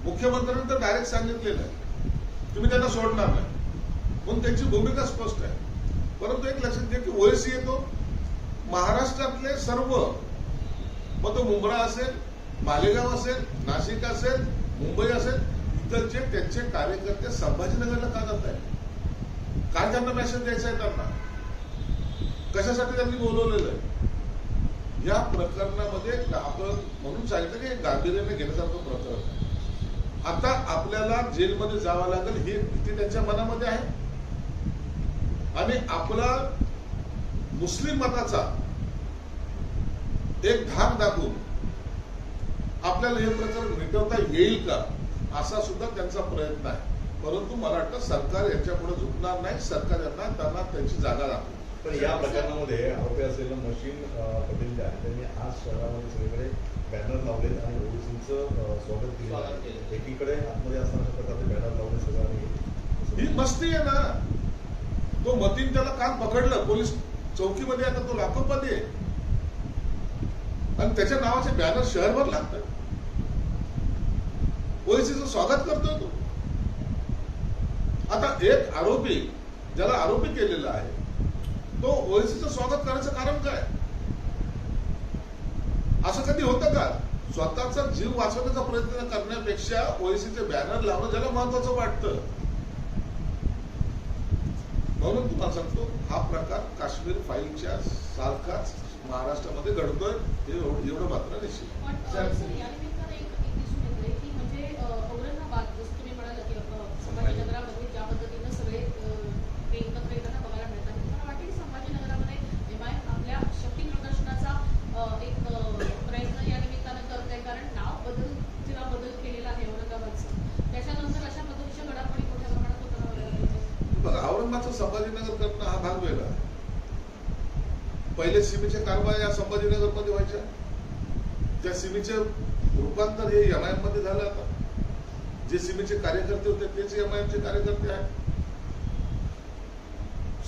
मुख्यमंत्र्यांनी तर डायरेक्ट सांगितलेलं आहे तुम्ही त्यांना सोडणार नाही, म्हणून त्यांची भूमिका स्पष्ट आहे. परंतु एक लक्षात घ्या की ओएसी येतो महाराष्ट्रातले सर्व, मग तो मुंब्रा असेल, मालेगाव असेल, नाशिक असेल, मुंबई असेल, इथलचे त्यांचे कार्यकर्ते संभाजीनगरला का जात आहेत? काय त्यांना मेसेज द्यायचा आहे? त्यांना कशासाठी त्यांनी बोलवलेलं आहे? या प्रकरणामध्ये आपण म्हणून सांगितलं की गांभीर्याने घेण्यासारखं प्रकरण आहे. आता आपल्याला जेलमध्ये जावं लागेल ही भीती त्यांच्या मनामध्ये आहे आणि आपला मुस्लिम मताचा एक धाक दाखवून आपल्याला हे प्रकरण मिटवता येईल का असा सुद्धा त्यांचा प्रयत्न आहे. परंतु मला वाटतं सरकार यांच्या पुढे झुकणार नाही. सरकार त्यांना त्यांची जागा दाखवेल. पण या प्रकरणामध्ये आरोपी असलेलं मशीन पटेल जे आहे त्यांनी आज शहरामध्ये सगळीकडे बॅनर लावले आणि ओबीसींचं स्वागत केलं आहे. एकीकडे आतमध्ये असताना प्रकारचे बॅनर लावले सगळं ही मस्ती आहे ना. तो मतीन त्याला काल पकडलं पोलीस चौकीमध्ये, आता तो लाखोपती आहे आणि त्याच्या नावाचे बॅनर शहरभर लागतात. ओबीसीचं स्वागत करतोय तो. आता एक आरोपी ज्याला आरोपी केलेला आहे तो ओएसीचं स्वागत करायचं कारण काय? असं कधी होतं का? स्वतःचा जीव वाचवण्याचा प्रयत्न करण्यापेक्षा ओएसीचे बॅनर लावणं ज्याला महत्वाचं वाटतं. म्हणून तुम्हाला सांगतो हा प्रकार काश्मीर फाईलच्या सारखाच महाराष्ट्रामध्ये घडतोय हे एवढं मात्र निश्चित. संभाजीनगरामध्ये ज्या पद्धतीनं सगळे ते एकत्र येताना बघायला मिळतात, मला वाटतं की संभाजीनगरामध्ये एमआयएम आपल्या शक्ती प्रदर्शनाचा एक प्रयत्न या निमित्तानं करत आहे. कारण नाव बदल केलेला आहे औरंगाबादचं. त्याच्यानंतर अशा पद्धतीच्या घडामोडी मोठ्या प्रमाणात होताना बघा, औरंगाबादचं संभाजीनगर करणं हा भाग वेगळा आहे. पहिले सीमेचे कारवाई या संभाजीनगरमध्ये व्हायच्या, त्या सीमेचे रूपांतर हे एमआयएम मध्ये झालं. आता जे सीमेचे कार्यकर्ते होते तेच एमआयएमचे कार्यकर्ते आहेत.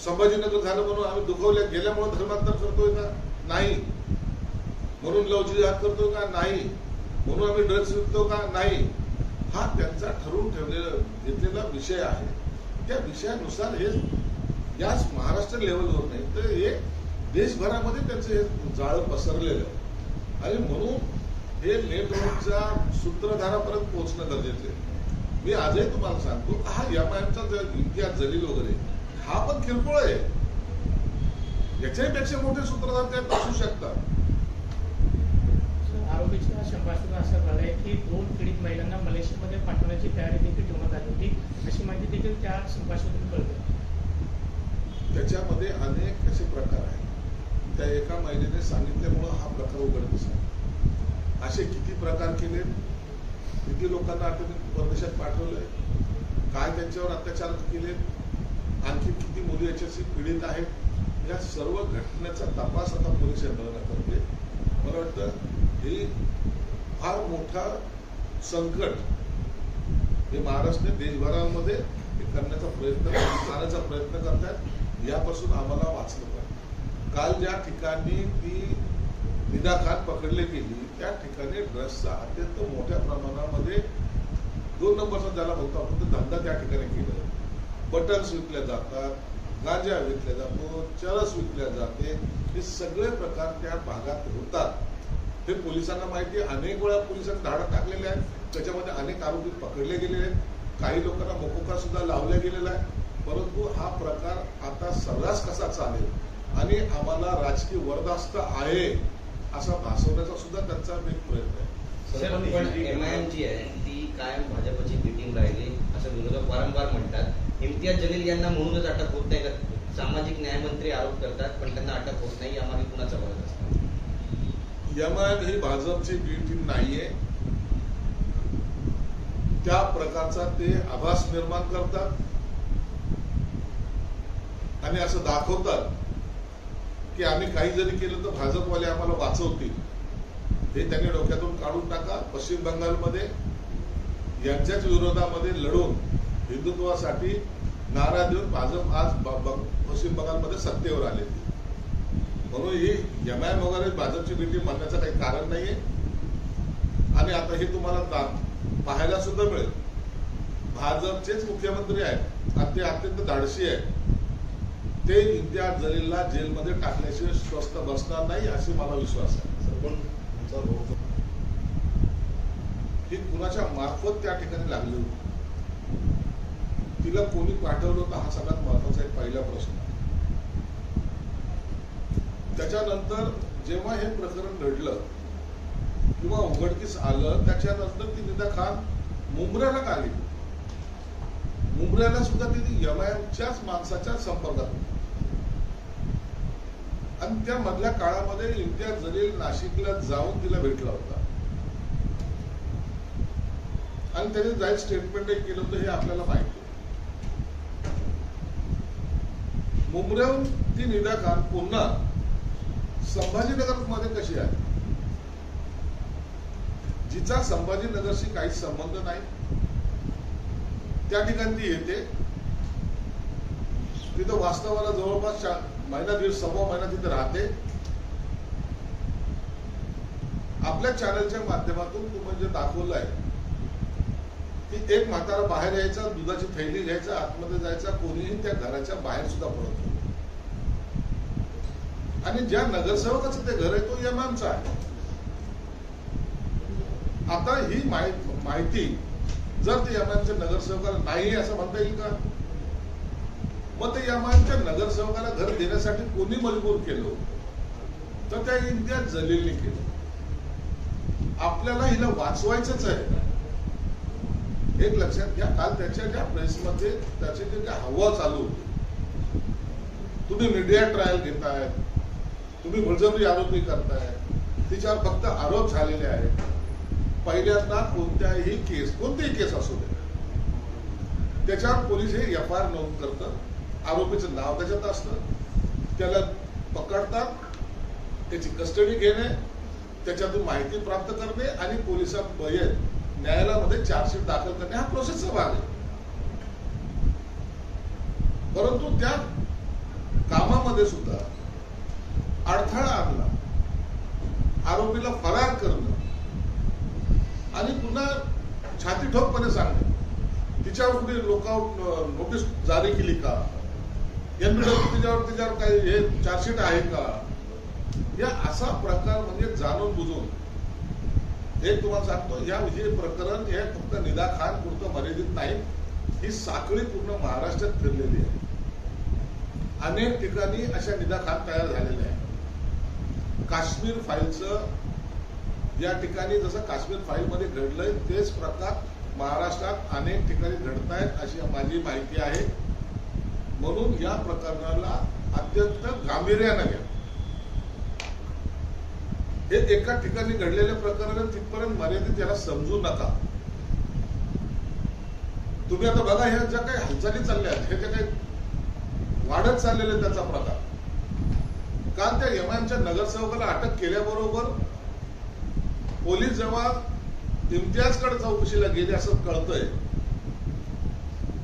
संभाजीनगर झालं म्हणून आम्ही दुखवल्या गेल्यामुळे धर्मांतर करतोय का? नाही. म्हणून लव जिहाद करतोय का? नाही. म्हणून आम्ही ड्रग्स विकतो का? नाही. हा त्यांचा ठरवून घेतलेला विषय आहे. त्या विषयानुसार हे याच महाराष्ट्र लेवलवर नाही तर हे देशभरामध्ये त्यांचं हे जाळं पसरलेलं आहे आणि म्हणून हे नेटवर्कच्या सूत्रधारापर्यंत पोहोचणं गरजेचं आहे. मी आजही तुम्हाला सांगतो हा एमआयएमचा इतिहास जलील वगैरे हा पण किरकोळ आहे. याच्याही पेक्षा मोठे सूत्रधार त्यात असू शकतात. आरोपीच्या शंकास्पद असं झालंय की 2 पीडित महिलांना मलेशियामध्ये पाठवण्याची तयारी देखील ठेवण्यात आली होती अशी माहिती देखील त्या शंकास्पदून कळते. त्याच्यामध्ये अनेक असे प्रकार आहेत. त्या एका महिलेने सांगितल्यामुळं हा प्रकार उघडकीस आला. असे किती प्रकार केले, किती लोकांना परदेशात पाठवलंय, काय त्यांच्यावर अत्याचार केले, आणखी किती मुली याच्याशी पीडित आहेत, या सर्व घटनेचा तपास आता पोलीस यंत्रणा करते. मला वाटतं हे फार मोठा संकट हे महाराष्ट्र देशभरामध्ये करण्याचा प्रयत्न आणण्याचा प्रयत्न करतात. यापासून आम्हाला वाचलं पाहिजे. काल ज्या ठिकाणी ती निदा खान पकडली गेली त्या ठिकाणी ड्रग्सचा अत्यंत मोठ्या प्रमाणामध्ये 2 नंबरचा ज्याला बोलतो आपण तो धंदा त्या ठिकाणी केला. बटन्स विकले जातात, गांजा विकल्या जातो, चरस विकल्या जाते. हे सगळे प्रकार त्या भागात होतात. हे पोलिसांना माहिती आहे. अनेक वेळा पोलिसांनी धाडा टाकलेले आहेत. त्याच्यामध्ये अनेक आरोपी पकडले गेलेले आहेत. काही लोकांना मोकोका सुद्धा लावला गेलेला आहे. परंतु हा प्रकार आता सर्रास कसा चालेल आणि आम्हाला राजकीय वरदास्त आहे असा भासवण्याचा सुद्धा त्यांचा एक प्रयत्न आहे. पण एमआयएम जी आहे ती कायम भाजपची बी टीम राहिली असं विरोधक वारंवार म्हणतात. इम्तियाज जलील यांना म्हणूनच अटक होत नाही का? सामाजिक न्यायमंत्री आरोप करतात पण त्यांना अटक होत नाही. यामागे कुणाचा बळच असतो? एमआयएम ही भाजपची बी टीम नाहीये. त्या प्रकारचा ते आभास निर्माण करतात आणि असं दाखवतात की आम्ही काही जरी केलं तर भाजपवाले आम्हाला वाचवतील. हे त्यांनी डोक्यातून काढून टाका. पश्चिम बंगालमध्ये यांच्याच विरोधामध्ये लढून हिंदुत्वासाठी नारा देऊन भाजप आज पश्चिम बंगालमध्ये सत्तेवर आले. म्हणून ही एमआयएम वगैरे भाजपची बीटी म्हणण्याचं काही कारण नाहीये. आणि आता हे तुम्हाला पाहायला सुद्धा मिळेल. भाजपचेच मुख्यमंत्री आहेत आणि ते अत्यंत धाडसी आहेत. ते इम्तियाज जलीलला जेलमध्ये टाकल्याशिवाय स्वस्थ बसणार नाही असे मला विश्वास आहे. सर, पण तुमचा रोग ही कुणाच्या मार्फत त्या ठिकाणी लागली होती, तिला कोणी पाठवलं होतं हा सगळ्यात महत्वाचा एक पहिला प्रश्न. त्याच्यानंतर जेव्हा हे प्रकरण घडलं किंवा उघडकीस आलं, त्याच्यानंतर ती निदा खान मुंब्र्याला का आली? मुंब्र्याला सुद्धा ती एमआयएमच्याच माणसाच्या संपर्कात होती. आणि त्या मधल्या काळामध्ये इम्तियाज जलील नाशिकला जाऊन तिला भेटला होता आणि त्याने जाहीर स्टेटमेंट केलं होतं, हे आपल्याला माहिती. मुंब्र्याहून ती निदा खान पुन्हा संभाजीनगर मध्ये कशी आहे, जिचा संभाजीनगरशी काही संबंध नाही, त्या ठिकाणी ती येते. तिथं वास्तवाला जवळपास महिना दीड सव्वा महिना तिथे राहते. आपल्या चॅनलच्या माध्यमातून तुम्ही जे दाखवलं आहे की एक म्हातारा बाहेर यायचा, दुधाची थैली घ्यायचा, आतमध्ये जायचा, कोणीही त्या घराच्या बाहेर सुद्धा पडत नाही. आणि ज्या नगरसेवकाचं ते घर आहे तो एमआयएमचा आहे. आता ही माहिती जर ते एमआयएमच्या नगरसेवकाला नाही असं म्हणता येईल का? मग ते एमआयएमच्या नगरसेवकाला घर देण्यासाठी कोणी मजबूर केलं? तर त्या इम्तियाज जलीलने केलं. आपल्याला हिला वाचवायचंच आहे. एक लक्षात घ्या, काल त्याच्या ज्या प्रेसमध्ये त्याची जी हवा चालू होती, तुम्ही मीडिया ट्रायल घेताय, तुम्ही बळजबरी आरोपी करताय, तिच्यावर फक्त आरोप झालेले आहेत. पहिल्यांदा कोणत्याही केस, कोणतीही केस असू दे, त्याच्यावर पोलीस हे एफआयआर नोंद करतात, आरोपीचं नाव त्याच्यात असतं, त्याला पकडतात, त्याची कस्टडी घेणे, त्याच्यातून माहिती प्राप्त करणे आणि पोलिसात न्यायालयामध्ये चार्जशीट दाखल करणे हा प्रोसेसचा भाग आहे. परंतु त्या कामामध्ये सुद्धा अडथळा आणला, आरोपीला फरार करणं आणि पुन्हा छाती ठोकपणे सांगणे, तिच्यावर कुठे लुकआउट नोटीस जारी केली का, तिच्यावर काही हे चार्जशीट आहे का, या असा प्रकार म्हणजे जाणून बुजून. एक तुम्हाला सांगतो, हे प्रकरण हे फक्त निदा खान पुरतं मर्यादित नाही, ही साखळी पूर्ण महाराष्ट्रात फिरलेली आहे. अनेक ठिकाणी अशा निदा खान तयार झालेल्या आहे. काश्मीर फाईलचं या ठिकाणी जसं काश्मीर फाईल मध्ये घडलंय तेच प्रकार महाराष्ट्रात अनेक ठिकाणी घडतायत अशी माझी माहिती आहे. म्हणून या प्रकरणाला अत्यंत गांभीर्यानं घ्या. हे एका ठिकाणी घडलेले प्रकरण तिथपर्यंत मर्यादित याला समजू नका. तुम्ही आता बघा, ह्या ज्या काही हालचाली चालल्या आहेत, हे जे काही वाढत चाललेले त्याचा प्रकार, कारण त्या एमआयएमच्या नगरसेवकाला अटक केल्याबरोबर पोलीस जेव्हा इम्तियाजकडे चौकशीला गेले असं कळतंय,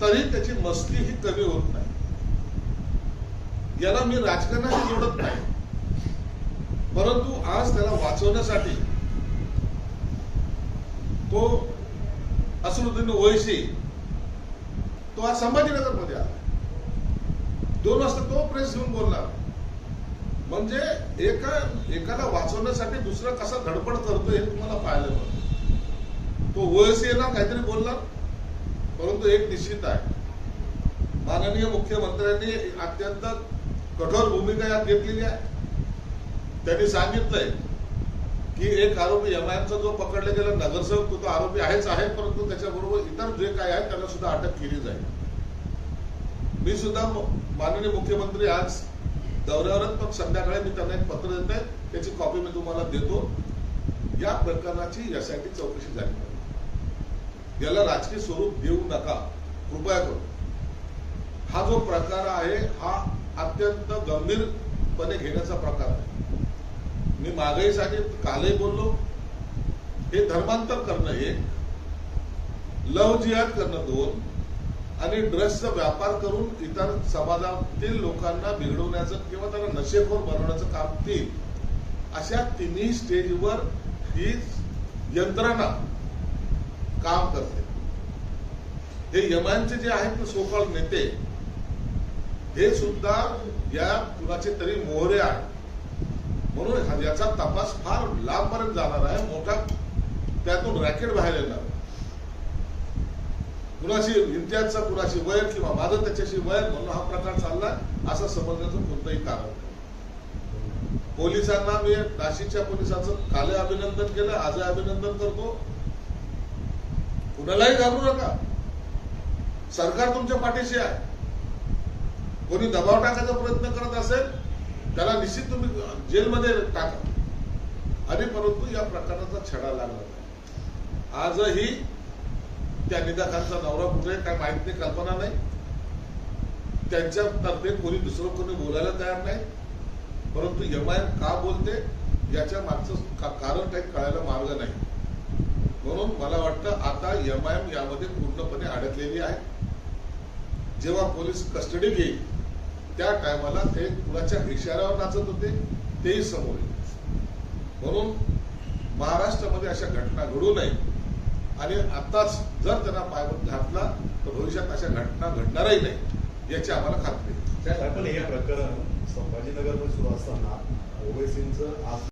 तरी त्याची मस्ती ही कमी होत नाही. याला मी राजकारणाशी जोडत नाही, परंतु आज त्याला वाचवण्यासाठी तो असदुद्दीन ओवैसी तो आज संभाजीनगर मध्ये आला. 2 वाजता तो प्रेस घेऊन बोलणार. म्हणजे एकाला वाचवण्यासाठी दुसरा कसा धडपड करतोय हे तुम्हाला पाहायला मिळतं. तो ओवैसी येणार, काहीतरी बोलणार, परंतु एक निश्चित आहे, माननीय मुख्यमंत्र्यांनी अत्यंत कठोर भूमिका यात घेतलेली आहे. त्यांनी सांगितलंय की एक आरोपी एमआयएमचा जो पकडला गेला नगरसेवक तो आरोपी आहेच आहे, परंतु त्याच्याबरोबर इतर जे काय आहे त्यांना सुद्धा अटक केली जाईल. मी सुद्धा माननीय मुख्यमंत्री आज दौऱ्यावरच, पण संध्याकाळी मी त्यांना एक पत्र देत आहे, त्याची कॉपी मी तुम्हाला देतो. या प्रकरणाची एसआयटी चौकशी झाली पाहिजे. याला राजकीय स्वरूप देऊ नका कृपया करून. हा जो प्रकार आहे हा अत्यंत गंभीरपणे घेण्याचा प्रकार आहे. मी मागेही सांगितलं, कालही बोललो, हे धर्मांतर करणं 1, लव जिहाद करणं 2 आणि ड्रग्सचा व्यापार करून इतर समाजातील लोकांना बिघडवण्याचं किंवा त्यांना नशेखोर बनवण्याचं काम 3, अशा 3ही स्टेजवर ही यंत्रणा काम करते. हे यमांचे जे आहेत ना सोकॉल्ड नेते, हे सुद्धा या कुणाचे तरी मोहरे आहेत. म्हणून याचा तपास फार लांबपर्यंत जाणार आहे. मोठा त्यातून रॅकेट बाहेर येणार. कुणाशी इम्तियाजचा कुणाशी वैर किंवा माझं त्याच्याशी वैर म्हणून हा प्रकार चाललाय असं समजण्याचं कोणतंही कारण नाही. पोलिसांना मी नाशिकच्या पोलिसांचं काल अभिनंदन केलं, आज अभिनंदन करतो. कुणालाही घाबरू नका. सरकार तुमच्या पाठीशी आहे. कोणी दबाव टाकायचा प्रयत्न करत असेल त्याला निश्चित तुम्ही जेलमध्ये टाका. आणि परंतु या प्रकाराचा छडा लागला नाही. आजही त्या निंदकांचा नवरा कुठे काय माहित नाही, कल्पना नाही. त्यांच्यातर्फे कोणी दुसरं कोणी बोलायला तयार नाही. परंतु एमआयएम का बोलते याच्या मागचं कारण काही कळायला मार्ग नाही. म्हणून मला वाटतं आता एमआयएम यामध्ये पूर्णपणे अडकलेली आहे. जेव्हा पोलीस कस्टडी घेईल त्या टायमाला ते कुणाच्या इशाऱ्यावर नाचत होते तेही समोर येईल. म्हणून महाराष्ट्रामध्ये अशा घटना घडू नये. आणि आताच जर त्यांना पायबंद घातला तर भविष्यात अशा घटना घडणारही नाही याची आम्हाला खात्री आहे. पण हे प्रकरण संभाजीनगरमध्ये सुरू असताना ओवेसींचं आज